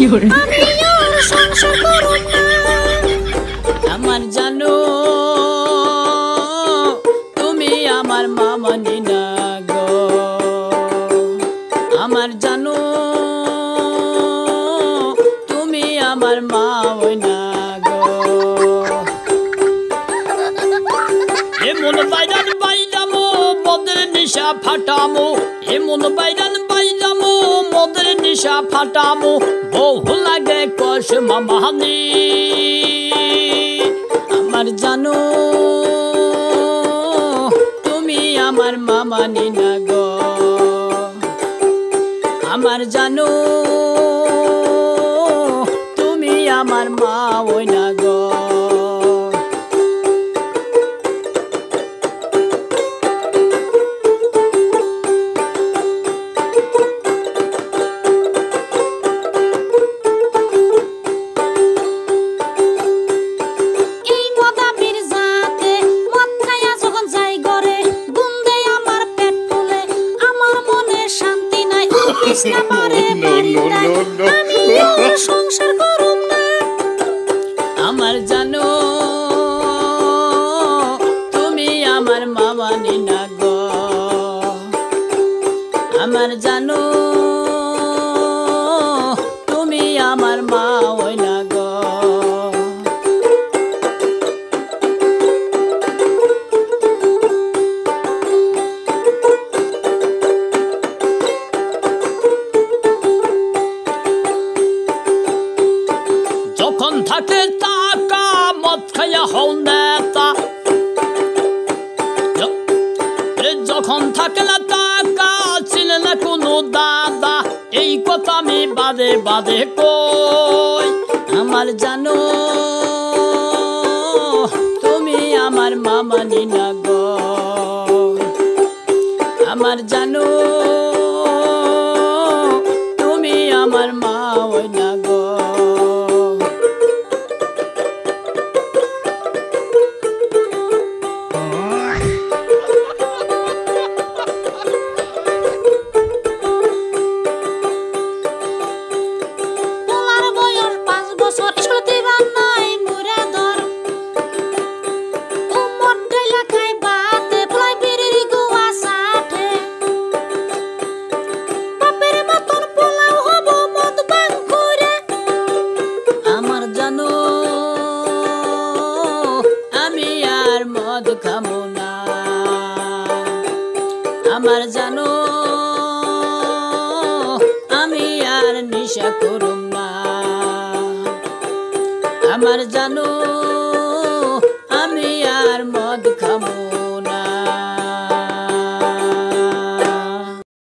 আমি আর সংসার করব না। আমার জানো তুমি আমার মামানি না গো, আমার জানো তুমি আমার মা হই না গো। এমন বাইরান বাইরামো মদের নিশা ফাটামো, এমন বাইরান বাইরামো মদের নিশা ফাটামো, বহু লাগে কষ মামানি। আমার জানো তুমি আমার মামানি না গো, আমার জানো তুমি আমার মা হই না গো। আমি আর সংসার করব না। আমার জানো তুমি আমার মামানি না গো, আমার জানো তুমি আমার মা হই না গো। যখন থাকে টাকা মদ খাইয়া হও নেতা, যখন থাকে না টাকা ছিল না কোনো দাদা, এই কথা আমি বাদে বাদে কই। আমার জানো তুমি আমার মামানি না গো, আমার জানো তুমি আমার মা হই না গো। খামো না, আমার জানো আমি আর নেশা করব না, আমার জানো